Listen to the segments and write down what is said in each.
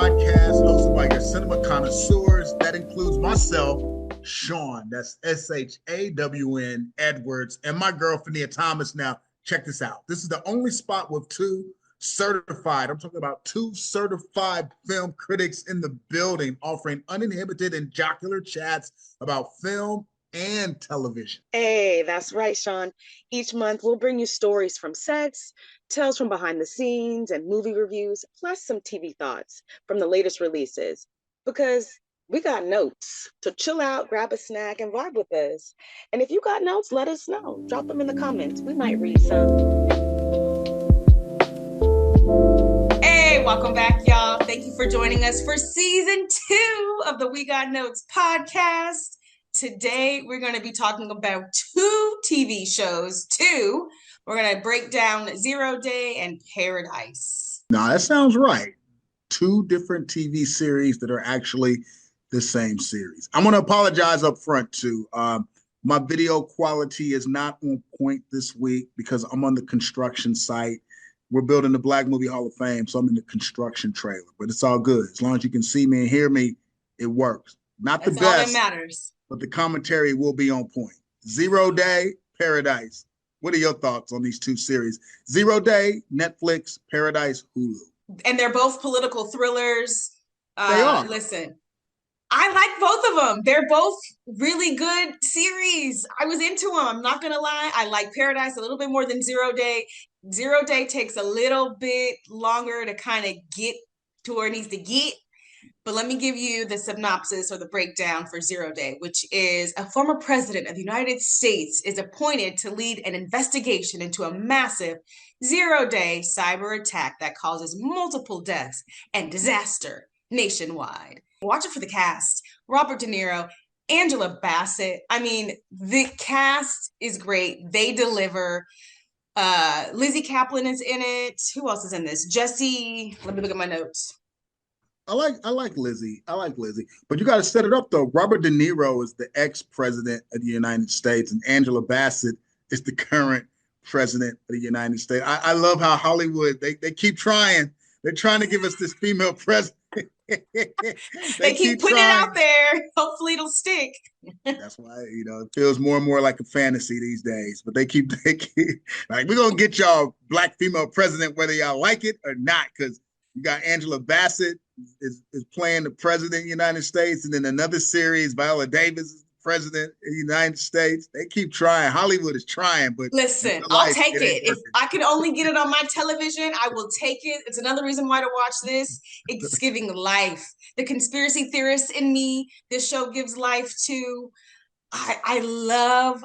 podcast hosted by your cinema connoisseurs. That includes myself, Shawn, that's Shawn Edwards, and my girl, Fahnia Thomas. Now, check this out. This is the only spot with I'm talking about two certified film critics in the building, offering uninhibited and jocular chats about film and television. Hey, that's right, Shawn. Each month, we'll bring you stories from sets, tales from behind the scenes, and movie reviews, plus some TV thoughts from the latest releases. Because we got notes. So chill out, grab a snack, and vibe with us. And if you got notes, let us know. Drop them in the comments. We might read some. Hey, welcome back, y'all. Thank you for joining us for season 2 of the We Got Notes podcast. Today, we're going to be talking about 2 TV shows. We're going to break down 0 Day and Paradise. Now, that sounds right. 2 different TV series that are actually the same series. I'm going to apologize up front, too. My video quality is not on point this week because I'm on the construction site. We're building the Black Movie Hall of Fame, so I'm in the construction trailer. But it's all good. As long as you can see me and hear me, it works. Not That's the best. All that matters. But the commentary will be on point. 0 Day, Paradise. What are your thoughts on these 2 series? 0 Day, Netflix, Paradise, Hulu. And they're both political thrillers. They are. Listen, I like both of them. They're both really good series. I was into them. I'm not going to lie. I like Paradise a little bit more than 0 Day. 0 Day takes a little bit longer to kind of get to where it needs to get. But let me give you the synopsis or the breakdown for 0 Day, which is a former president of the United States is appointed to lead an investigation into a massive 0 Day cyber attack that causes multiple deaths and disaster nationwide. Watch it for the cast. Robert De Niro, Angela Bassett. I mean, the cast is great. They deliver. Lizzy Caplan is in it. Who else is in this? Jesse. Let me look at my notes. I like Lizzy. But you got to set it up, though. Robert De Niro is the ex-president of the United States, and Angela Bassett is the current president of the United States. I love how Hollywood, they keep trying. They're trying to give us this female president. they keep putting it out there. Hopefully it'll stick. That's why, it feels more and more like a fantasy these days. But they keep like, we're going to get y'all Black female president, whether y'all like it or not, because you got Angela Bassett is playing the president of the United States, and then another series, Viola Davis is the president of the United States. They keep trying. Hollywood is trying, but listen, I'll take it. If I can only get it on my television, I will take it. It's another reason why to watch this. It's giving life. The conspiracy theorists in me, this show gives life to. I love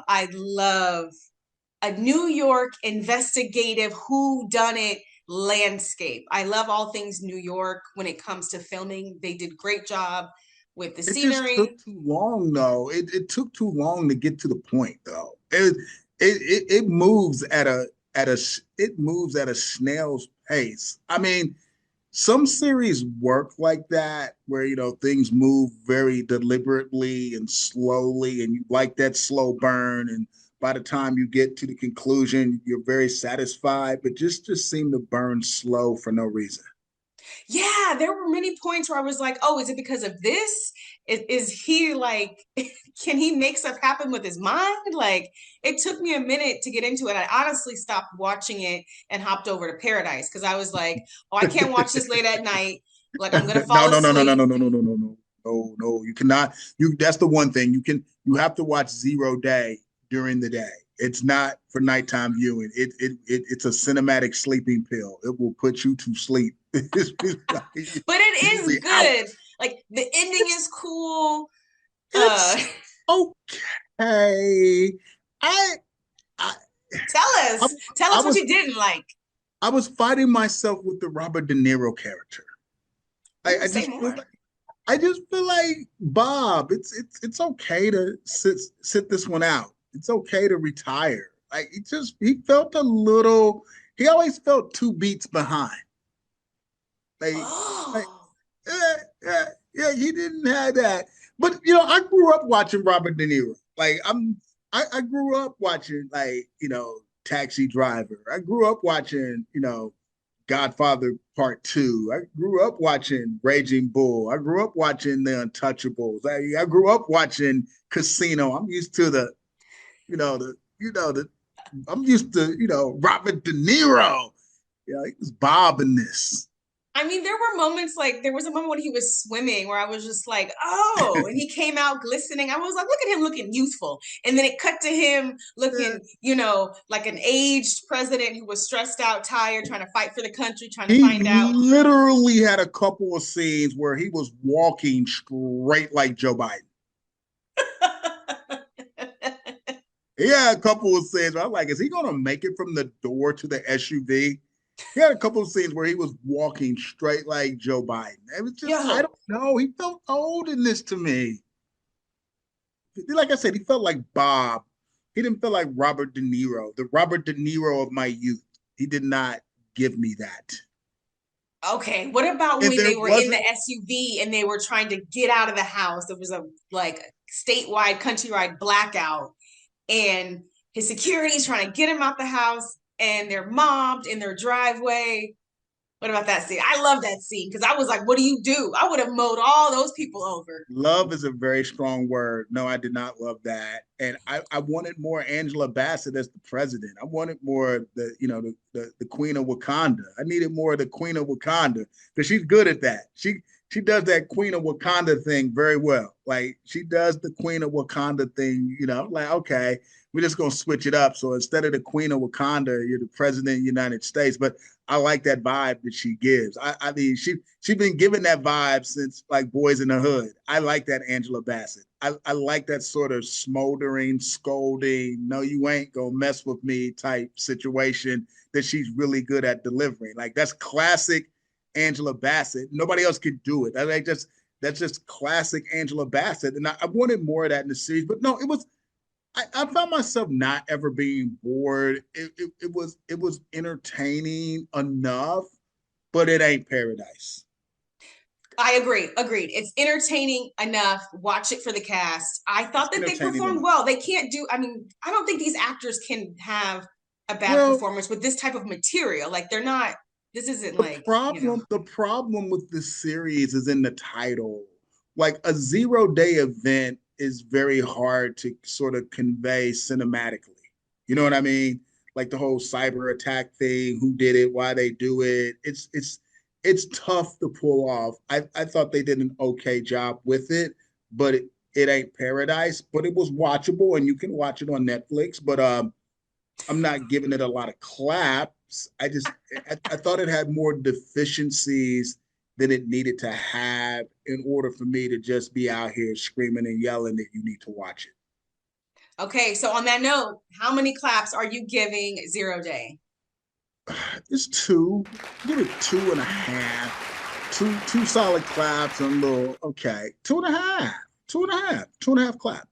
a New York investigative whodunit landscape. I love all things New York when it comes to filming. They did a great job with the scenery. It just took too long, though. It took too long to get to the point, though. It moves at a snail's pace. I mean, some series work like that, where things move very deliberately and slowly, and you like that slow burn, and by the time you get to the conclusion, you're very satisfied, but just seem to burn slow for no reason. Yeah, there were many points where I was like, oh, is it because of this? Is he like, can he make stuff happen with his mind? Like, it took me a minute to get into it. I honestly stopped watching it and hopped over to Paradise because I was like, oh, I can't watch this late at night. Like, I'm going to fall asleep. No, you cannot. That's the one thing. You have to watch 0 Day during the day. It's not for nighttime viewing. It's a cinematic sleeping pill. It will put you to sleep. But it is good. Out. Like, the ending is cool. It's okay. Tell us what you didn't like. I was fighting myself with the Robert De Niro character. I just feel like Bob. It's okay to sit this one out. It's okay to retire. Like, he felt a little. He always felt 2 beats behind. Yeah, he didn't have that. But I grew up watching Robert De Niro. Like, I grew up watching Taxi Driver. I grew up watching Godfather Part Two. I grew up watching Raging Bull. I grew up watching The Untouchables. I grew up watching Casino. I'm used to the I'm used to Robert De Niro. Yeah, he was Bob in this. I mean, there were moments like there was a moment when he was swimming where I was just like, oh, and he came out glistening. I was like, look at him looking youthful. And then it cut to him looking, like an aged president who was stressed out, tired, trying to fight for the country, trying to He find out. literally had a couple of scenes where he was walking straight like Joe Biden. Yeah, a couple of scenes where I'm like, is he going to make it from the door to the SUV? He had a couple of scenes where he was walking straight like Joe Biden. It was just, I don't know. He felt old in this to me. Like I said, he felt like Bob. He didn't feel like Robert De Niro, the Robert De Niro of my youth. He did not give me that. Okay, what about And when there they were in wasn't the SUV and they were trying to get out of the house? There was a like statewide countrywide blackout, and his security is trying to get him out the house, and they're mobbed in their driveway. What about that scene? I love that scene because I was like, what do you do? I would have mowed all those people over. love is a very strong word. No, I did not love that. And I wanted more Angela Bassett as the president. I wanted more the Queen of Wakanda. I needed more of the Queen of Wakanda because she's good at that. She does that Queen of Wakanda thing very well. Like she does the Queen of Wakanda thing, like, okay, we're just gonna switch it up. So instead of the Queen of Wakanda, you're the President of the United States. But I like that vibe that she gives. I mean, she's been giving that vibe since like Boys in the Hood. I like that Angela Bassett. I like that sort of smoldering, scolding, no, you ain't gonna mess with me type situation that she's really good at delivering. Like that's classic Angela Bassett. Nobody else can do it. That's just classic Angela Bassett. And I wanted more of that in the series, but no, it was I found myself not ever being bored. It was entertaining enough, but it ain't Paradise. I agree. Agreed. It's entertaining enough. Watch it for the cast. I thought that they performed well. They can't do, I mean, I don't think these actors can have a bad performance with this type of material. Like they're not, this isn't like the problem with this series is in the title. Like a 0-day event is very hard to sort of convey cinematically. You know what I mean? Like the whole cyber attack thing, who did it, why they do it. It's tough to pull off. I thought they did an okay job with it, but it ain't Paradise, but it was watchable and you can watch it on Netflix. But I'm not giving it a lot of claps. I thought it had more deficiencies than it needed to have in order for me to just be out here screaming and yelling that you need to watch it. Okay, so on that note, how many claps are you giving 0 Day? It's 2. Give it 2.5. Two solid claps and a little okay. 2.5. 2.5. 2.5 clap.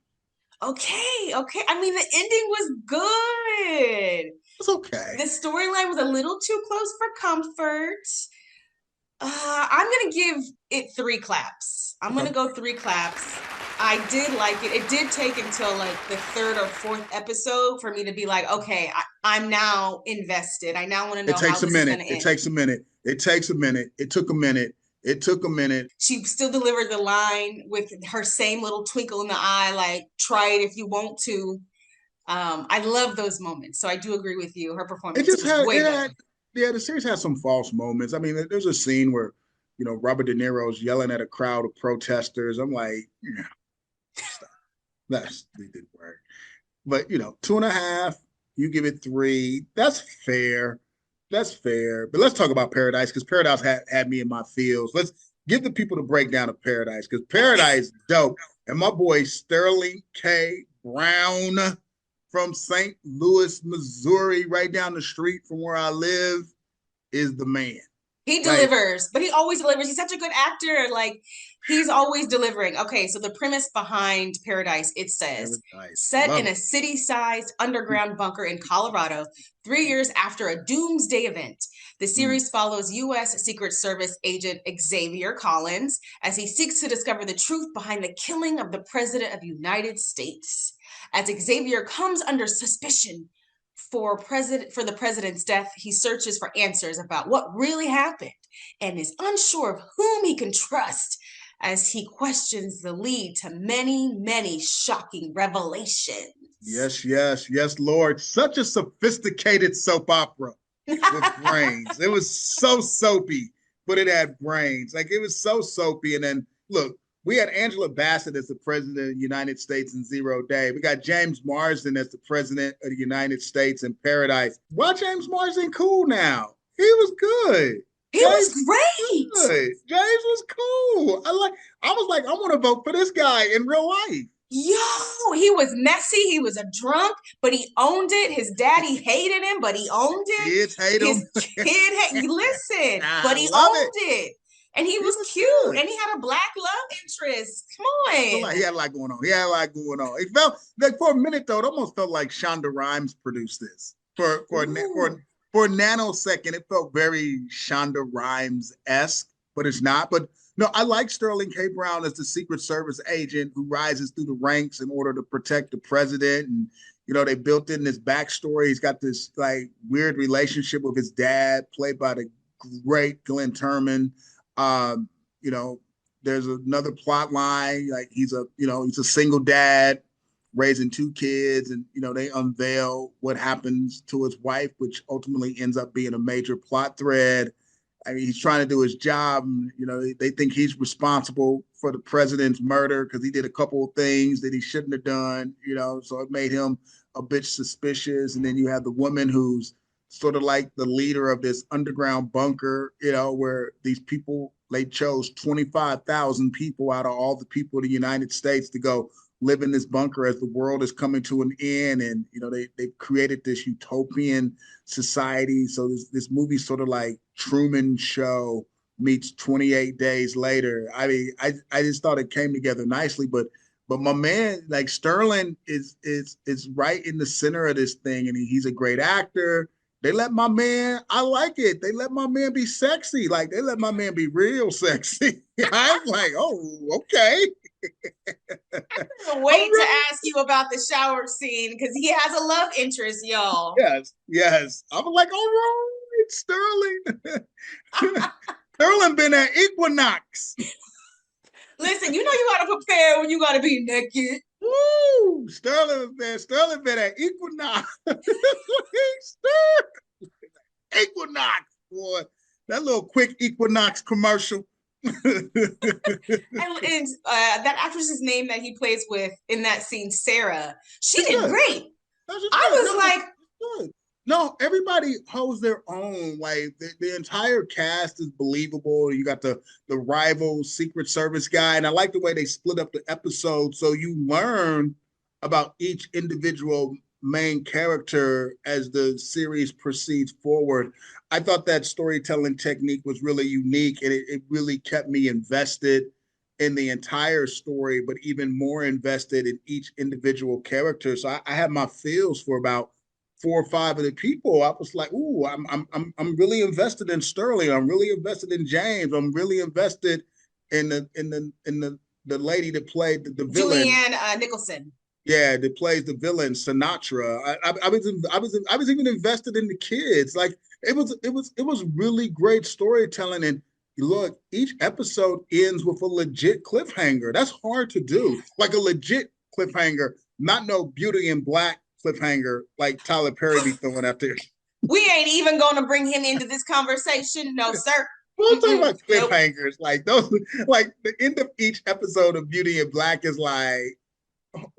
Okay. I mean, the ending was good. It's okay. The storyline was a little too close for comfort. I'm gonna give it 3 claps. I'm gonna go 3 claps. I did like it. It did take until like the 3rd or 4th episode for me to be like, okay, I'm now invested. I now want to know how this is gonna end. It takes a minute. It takes a minute. It took a minute. It took a minute. She still delivered the line with her same little twinkle in the eye, like, try it if you want to. I love those moments. So I do agree with you. Her performance was way better. Yeah, the series has some false moments. I mean, there's a scene where, Robert De Niro's yelling at a crowd of protesters. I'm like, stop. That didn't work. But 2.5, you give it 3. That's fair. That's fair. But let's talk about Paradise because Paradise had me in my feels. Let's give the people the breakdown of Paradise because Paradise dope. And my boy Sterling K. Brown from St. Louis, Missouri, right down the street from where I live, is the man. He delivers, but he always delivers. He's such a good actor. Like, he's always delivering. Okay, so the premise behind Paradise, it says, set in a city-sized underground bunker in Colorado, 3 years after a doomsday event. The series follows U.S. Secret Service agent Xavier Collins as he seeks to discover the truth behind the killing of the President of the United States. As Xavier comes under suspicion for the president's death, he searches for answers about what really happened and is unsure of whom he can trust as he questions the lead to many, many shocking revelations. Yes, yes, yes, Lord. Such a sophisticated soap opera with brains. It was so soapy, but it had brains. Like it was so soapy. And then look, we had Angela Bassett as the president of the United States in Zero Day. We got James Marsden as the president of the United States in Paradise. Why James Marsden cool now? He was good. He was great. Good. James was cool. I was like, I want to vote for this guy in real life. Yo, he was messy. He was a drunk, but he owned it. His daddy hated him, but he owned it. Kids hate him. Listen, but he owned it. And he was cute. Good. And he had a black love interest. Come on. Like he had a lot going on. It felt like for a minute though, it almost felt like Shonda Rhimes produced this. For a nanosecond, it felt very Shonda Rhimes-esque, but it's not. But no, I like Sterling K. Brown as the Secret Service agent who rises through the ranks in order to protect the president. And, they built in this backstory. He's got this like weird relationship with his dad, played by the great Glenn Turman. There's another plot line. Like he's a single dad raising two kids, and, they unveil what happens to his wife, which ultimately ends up being a major plot thread. I mean, he's trying to do his job. And, they think he's responsible for the president's murder because he did a couple of things that he shouldn't have done, so it made him a bit suspicious. And then you have the woman who's sort of like the leader of this underground bunker, where these people, they chose 25,000 people out of all the people in the United States to go live in this bunker as the world is coming to an end. And, they've created this utopian society. So this movie sort of like Truman Show meets 28 Days Later. I mean, I just thought it came together nicely, but my man, like Sterling is right in the center of this thing. And he's a great actor. They let my man, I like it. They let my man be sexy. Like they let my man be real sexy. I'm like, oh, okay. Wait to ask you about the shower scene because he has a love interest, y'all. Yes. I was like, all right, Sterling. Sterling been at Equinox. Listen, you gotta prepare when you gotta be naked. Woo! Sterling been at Equinox. Equinox, boy. That little quick Equinox commercial. and that actress's name that he plays with in that scene, Sarah, she did great. I was like, no, everybody holds their own. Like the entire cast is believable. You got the rival Secret Service guy, and I like the way they split up the episode so you learn about each individual main character as the series proceeds forward. I thought that storytelling technique was really unique, and it really kept me invested in the entire story, but even more invested in each individual character. So I had my feels for about 4 or 5 of the people. I was like, ooh, I'm really invested in Sterling. I'm really invested in James. I'm really invested in the lady that played the villain, Julianne Nicholson. Yeah, that plays the villain, Sinatra. I was even invested in the kids. Like it was really great storytelling. And look, each episode ends with a legit cliffhanger. That's hard to do. Like a legit cliffhanger, not no Beauty in Black cliffhanger like Tyler Perry be throwing out there. We ain't even going to bring him into this conversation, no sir. We're talking about cliffhangers. Like those, like the end of each episode of Beauty in Black is like,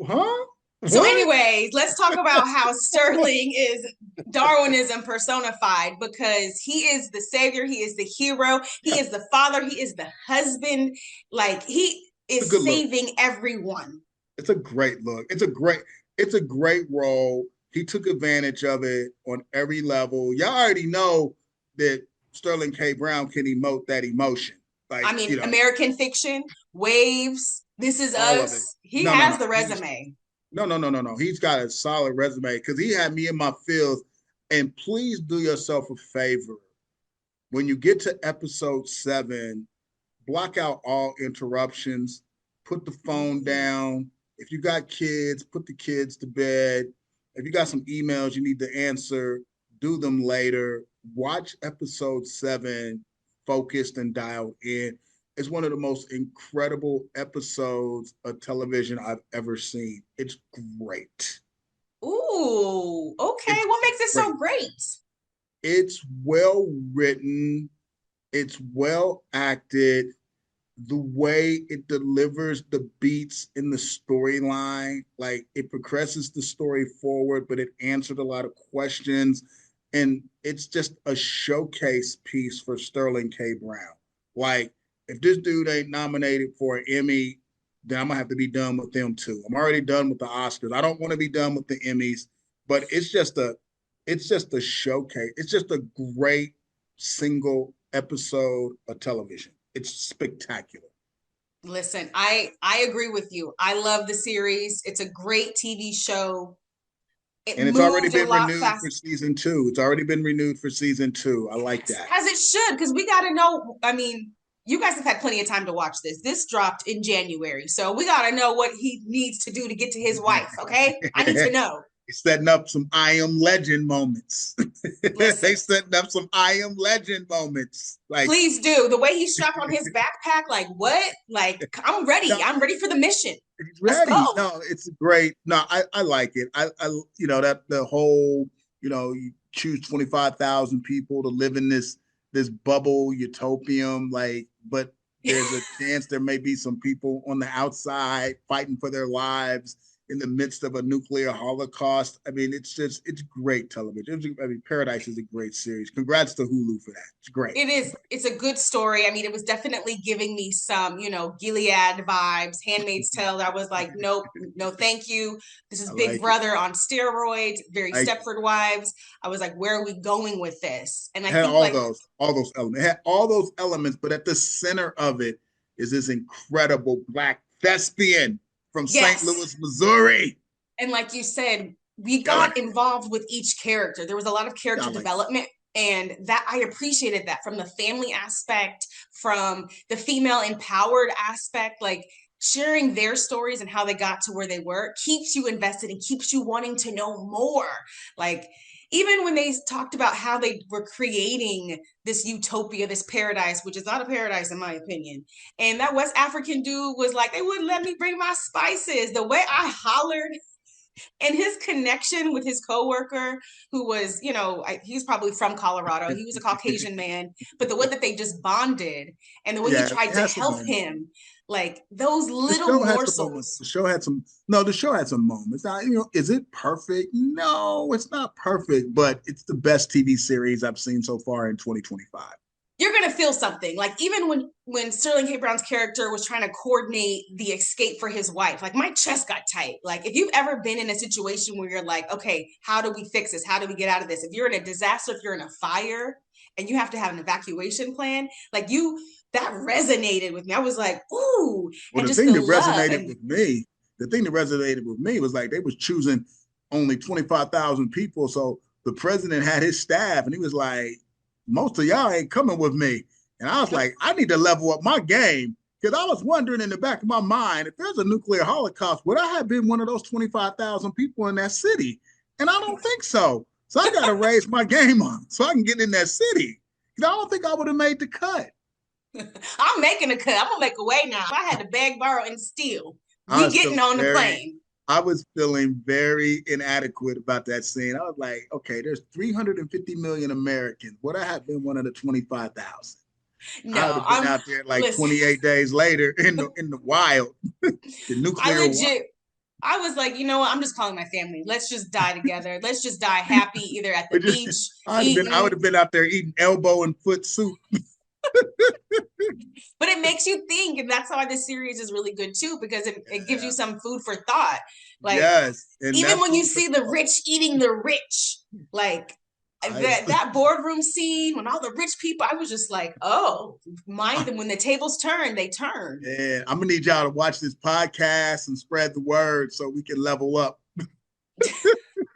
huh? So anyways, let's talk about how Sterling is Darwinism personified, because he is the savior, he is the hero, he is the father, he is the husband. Like he is saving everyone. It's a great look. It's a great role. He took advantage of it on every level. Y'all already know that Sterling K. Brown can emote that emotion. Like, I mean, American Fiction, Waves, This Is Us. He has the resume. No. He's got a solid resume because he had me in my feels. And please do yourself a favor. When you get to episode 7, block out all interruptions, put the phone down. If you got kids, put the kids to bed if you got some emails you need to answer, do them later. Watch episode 7, focused and dialed in. It's one of the most incredible episodes of television I've ever seen. It's great. Ooh, okay. It's What makes it great. so great? It's well written. It's well acted. The way it delivers the beats in the storyline, like it progresses the story forward, but it answered a lot of questions. And it's just a showcase piece for Sterling K. Brown. Like, if this dude ain't nominated for an Emmy, then I'm gonna have to be done with them too. I'm already done with the Oscars. I don't want to be done with the Emmys, but it's just a showcase. It's just a great single episode of television. It's spectacular. Listen, I agree with you. I love the series. It's a great TV show. It And it's already moved a been lot renewed fast. for season 2. It's already been renewed for season 2. I like Yes, that. as it should, because we got to know. I mean, you guys have had plenty of time to watch this. This dropped in January, so we got to know what he needs to do to get to his wife. Okay, I need to know. Setting up some I Am Legend moments. Listen, They setting up some I Am Legend moments. Like, please do. The way he's strapped on his backpack, like what? Like I'm ready. no, I'm ready for the mission. he's Let's ready. go. No, it's great. No, I like it. I that the whole, you choose 25,000 people to live in this bubble utopium, like, but there's a chance there may be some people on the outside fighting for their lives in the midst of a nuclear holocaust. I mean, it's great television. Paradise is a great series. Congrats to Hulu for that. It's great. It is. It's a good story. I mean, it was definitely giving me some, Gilead vibes, Handmaid's Tale. I was like, nope, no, thank you. This is I Big like it. Brother on steroids, very I like it. Stepford Wives. I was like, where are we going with this? And I It had think all like, those elements. It had all those elements, but at the center of it is this incredible black thespian from St. yes. Louis, Missouri. And like you said, we Killing got it. involved with each character. There was a lot of Yeah, I character like development. And that I appreciated that from the family aspect, from the female empowered aspect, like sharing their stories and how they got to where they were keeps you invested and keeps you wanting to know more. Like, even when they talked about how they were creating this utopia, this paradise, which is not a paradise in my opinion. And that West African dude was like, they wouldn't let me bring my spices. The way I hollered and his connection with his coworker, who was, he's probably from Colorado. He was a Caucasian man, but the way that they just bonded and the way he Yeah, it tried to has some help moments. him, like those The little show had some moments. morsels. The show had some. No, the show had some moments. Now, is it perfect? No, it's not perfect, but it's the best TV series I've seen so far in 2025. You're gonna feel something. Like even when Sterling K. Brown's character was trying to coordinate the escape for his wife, like my chest got tight. Like if you've ever been in a situation where you're like, okay, how do we fix this? How do we get out of this? If you're in a disaster, if you're in a fire and you have to have an evacuation plan, like that resonated with me. I was like, ooh, Well, and just the love and the thing that resonated with me was like they was choosing only 25,000 people. So the president had his staff and he was like, most of y'all ain't coming with me. And I was like, I need to level up my game because I was wondering in the back of my mind, if there's a nuclear holocaust, would I have been one of those 25,000 people in that city? And I don't think so. So I got to raise my game up so I can get in that city. Because I don't think I would have made the cut. I'm making a cut. I'm gonna make a way now. If I had to beg, borrow, and steal, I we was getting feeling on the very, plane. I was feeling very inadequate about that scene. I was like, okay, there's 350 million Americans. Would I have been one of the 25,000? I would No, have been I'm out there like listen. 28 days later in the wild, the I nuclear wild. legit I was like, you know what? I'm just calling my family. Let's just die together. Let's just die happy, either at the beach, I would eating. have been out there eating elbow and foot soup. But it makes you think, and that's why this series is really good too, because it gives you some food for thought. Like Yes, and even that when you food for see the thought. rich eating the rich, like I, that boardroom scene when all the rich people, I was just like, oh, mind them when the tables turn, they turn. and I'm gonna need y'all to watch this podcast and spread the word so we can level up.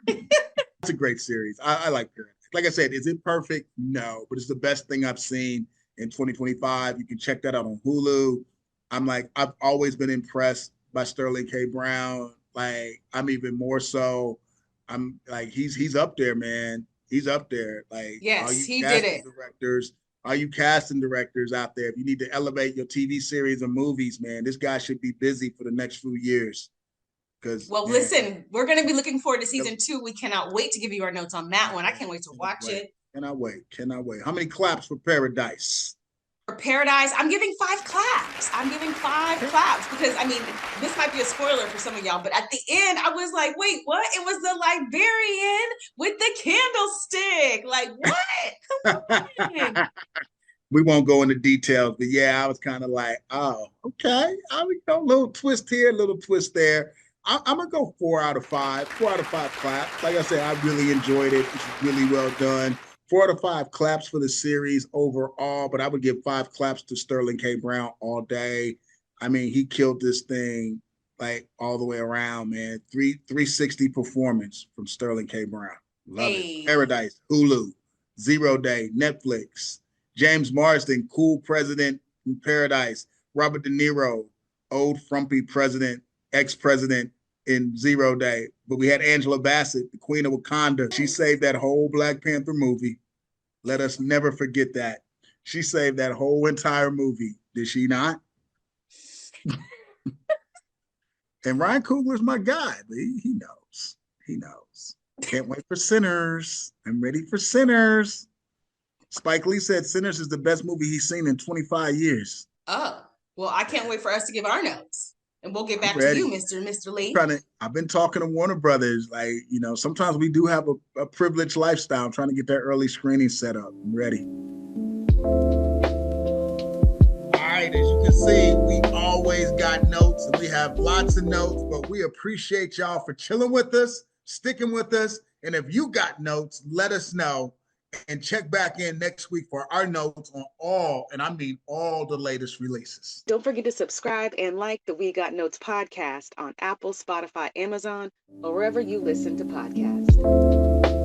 It's a great series. I like it. Like I said, is it perfect? No, but it's the best thing I've seen in 2025. You can check that out on Hulu. I've always been impressed by Sterling K. Brown. Like, I'm even more so. I'm like, he's up there, man. He's up there. Like, all Yes, you he did casting it. directors, all you casting directors out there, if you need to elevate your TV series and movies, man, this guy should be busy for the next few years. Because, Well, man, listen, we're going to be looking forward to season 2. We cannot wait to give you our notes on that one. I can't wait to watch it. Cannot wait. Cannot wait. How many claps for Paradise? For Paradise, I'm giving 5 claps. I'm giving 5 claps because, I mean, this might be a spoiler for some of y'all, but at the end, I was like, wait, what? It was the librarian with the candlestick. Like, what? Come on. We won't go into details, but yeah, I was kind of like, oh, okay. I would go a little twist here, a little twist there. I'm gonna go 4 out of 5. 4 out of 5 claps. Like I said, I really enjoyed it. It's really well done. 4 out of 5 claps for the series overall, but I would give 5 claps to Sterling K. Brown all day. I mean, he killed this thing like all the way around, man. 360 performance from Sterling K. Brown. Love it. Paradise, Hulu, 0 Day, Netflix. James Marsden, cool president in Paradise. Robert De Niro, old frumpy president, ex-president in 0 Day. But we had Angela Bassett, the Queen of Wakanda. She saved that whole Black Panther movie. Let us never forget that. She saved that whole entire movie. Did she not? And Ryan Coogler's my guy, but he knows. He knows. Can't wait for Sinners. I'm ready for Sinners. Spike Lee said Sinners is the best movie he's seen in 25 years. Oh, well, I can't wait for us to give our notes. And we'll get back to you, Mr. Lee. I've been talking to Warner Brothers. Like, sometimes we do have a privileged lifestyle. I'm trying to get that early screening set up. I'm ready. All right, as you can see, we always got notes, and we have lots of notes, but we appreciate y'all for chilling with us, sticking with us. And if you got notes, let us know. And check back in next week for our notes on all, and I mean all, the latest releases. Don't forget to subscribe and like the We Got Notes podcast on Apple, Spotify, Amazon, or wherever you listen to podcasts.